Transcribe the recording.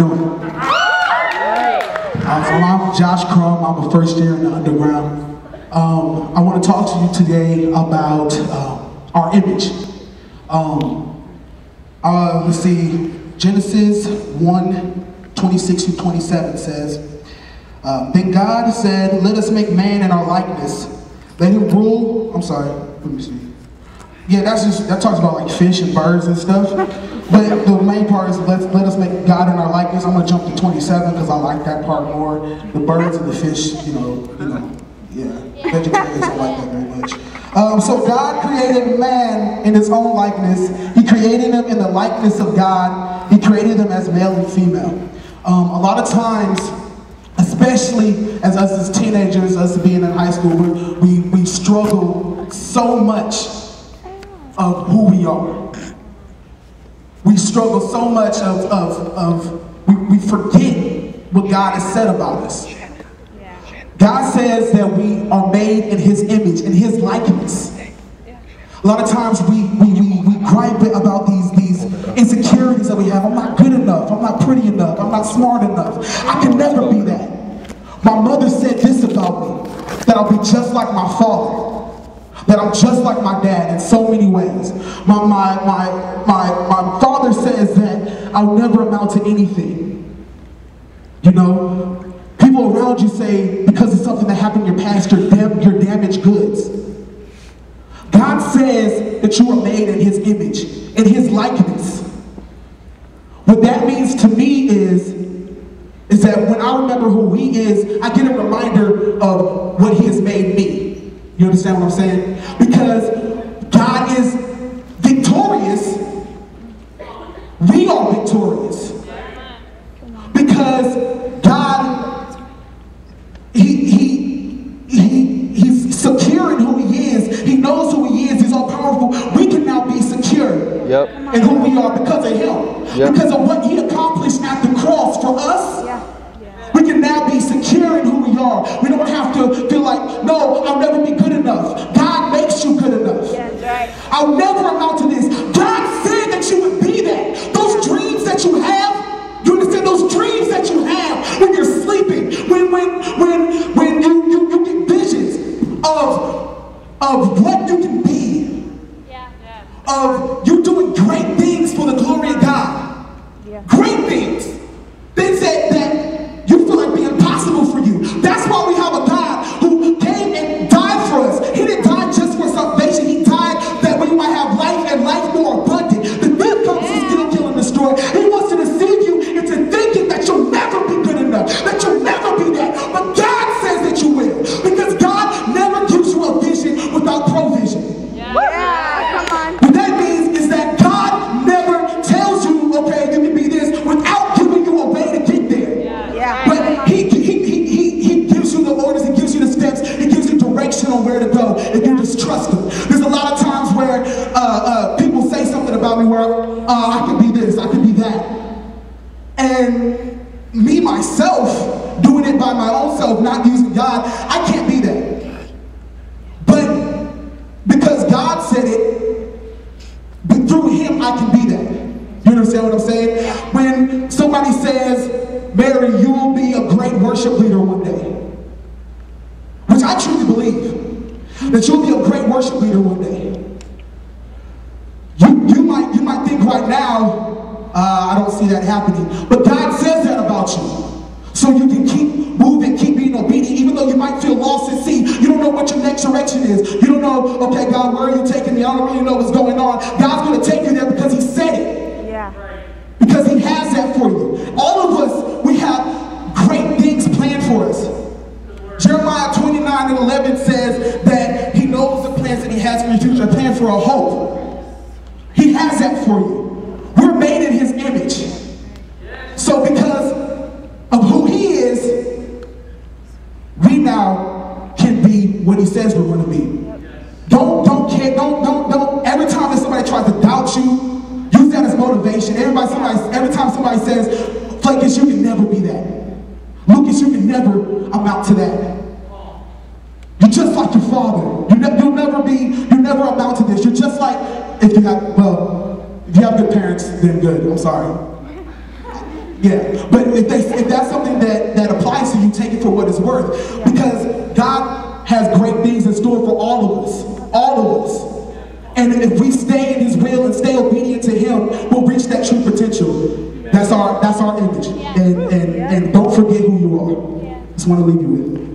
doing? So I'm Josh Crum. I'm a first year in the underground. I want to talk to you today about our image. Let's see, Genesis 1:26-27 says, then God said, let us make man in our likeness. Let him rule. I'm sorry, let me see. Yeah, that talks about like fish and birds and stuff. But the main part is let us make God in our likeness. I'm gonna jump to 27 because I like that part more. The birds and the fish, yeah, vegetarians don't like that very much. So God created man in his own likeness. He created them in the likeness of God. He created them as male and female. A lot of times, especially as us as teenagers, us being in high school, we struggle so much of who we are. We struggle so much we forget what God has said about us. God says that we are made in his image, in his likeness. A lot of times we gripe about these insecurities that we have. I'm not good enough, I'm not pretty enough, I'm not smart enough. I can never be that. My mother said this about me, that I'll be just like my father. That I'm just like my dad in so many ways. My father says that I'll never amount to anything. You know, people around you say because it's something that happened in your past, you're damaged goods. God says that you are made in his image, in his likeness. What that means to me is that when I remember who he is, I get a reminder of what he has made me. You understand what I'm saying? Because God is victorious. We are victorious. Because God, he's secure in who he is. He knows who he is. He's all powerful. We can now be secure in who we are because of him. Because of what he accomplished at the cross for us. We can now be secure in who we are. We don't have to feel like, no, I'll never be good enough. God makes you good enough. I'll never amount to this. God said that you would be that. Those dreams that you have, you understand, those dreams that you have when you're sleeping, when you get visions of what you can be, of you doing great things for the glory of God. Great things. Things that you feel like be impossible for you. That's why we have a God who came and died for us. He didn't die just for salvation. He died that we might have life and life more abundant. The thief comes to steal, kill, and destroy. He wants to deceive you into thinking that you'll never be good enough, that you'll never be that. But God says that you will. Because God never gives you a vision without provision. Come on. What that means is that God never tells you, okay, you can be this without giving you a way to get there. But he gives you the orders, he gives you the steps, he gives you direction on where to go, if you just trust him. There's a lot of times where people say something about me where I can be this, I can be that. And me, myself, doing it by my own self, not using God, I can't be that. But because God said it, but through him I can be that. You understand what I'm saying? When somebody says, Mary, you will be a great worship leader one day. Which I truly believe. That you'll be a great worship leader one day. You might think right now, I don't see that happening. But God says that about you. So you can keep moving, keep being obedient, even though you might feel lost at sea. You don't know what your next direction is. You don't know, okay, God, where are you taking me? I don't really know what's going on. God's going to take you there because he said it. Because he has that for you. All of us, we have great things planned for us. Jeremiah 29:11 says that he knows the plans that he has for your future, a plan for a hope. He has that for you. We're made in his image. So because of who he is, we now can be what he says we're going to be. Don't every time that somebody tries to doubt you, use that as motivation. Every time somebody says, Flakes, you can never be that. Lucas, you can never amount to that. You're just like your father. You'll never amount to this. You're just like, if you have good parents, then good. I'm sorry. Yeah, but if that's something that applies to you, take it for what it's worth. Because God has great things in store for all of us. All of us. And if we stay in His will and stay obedient to Him, we'll reach that true potential. That's our image. And don't forget who you are. Just want to leave you with.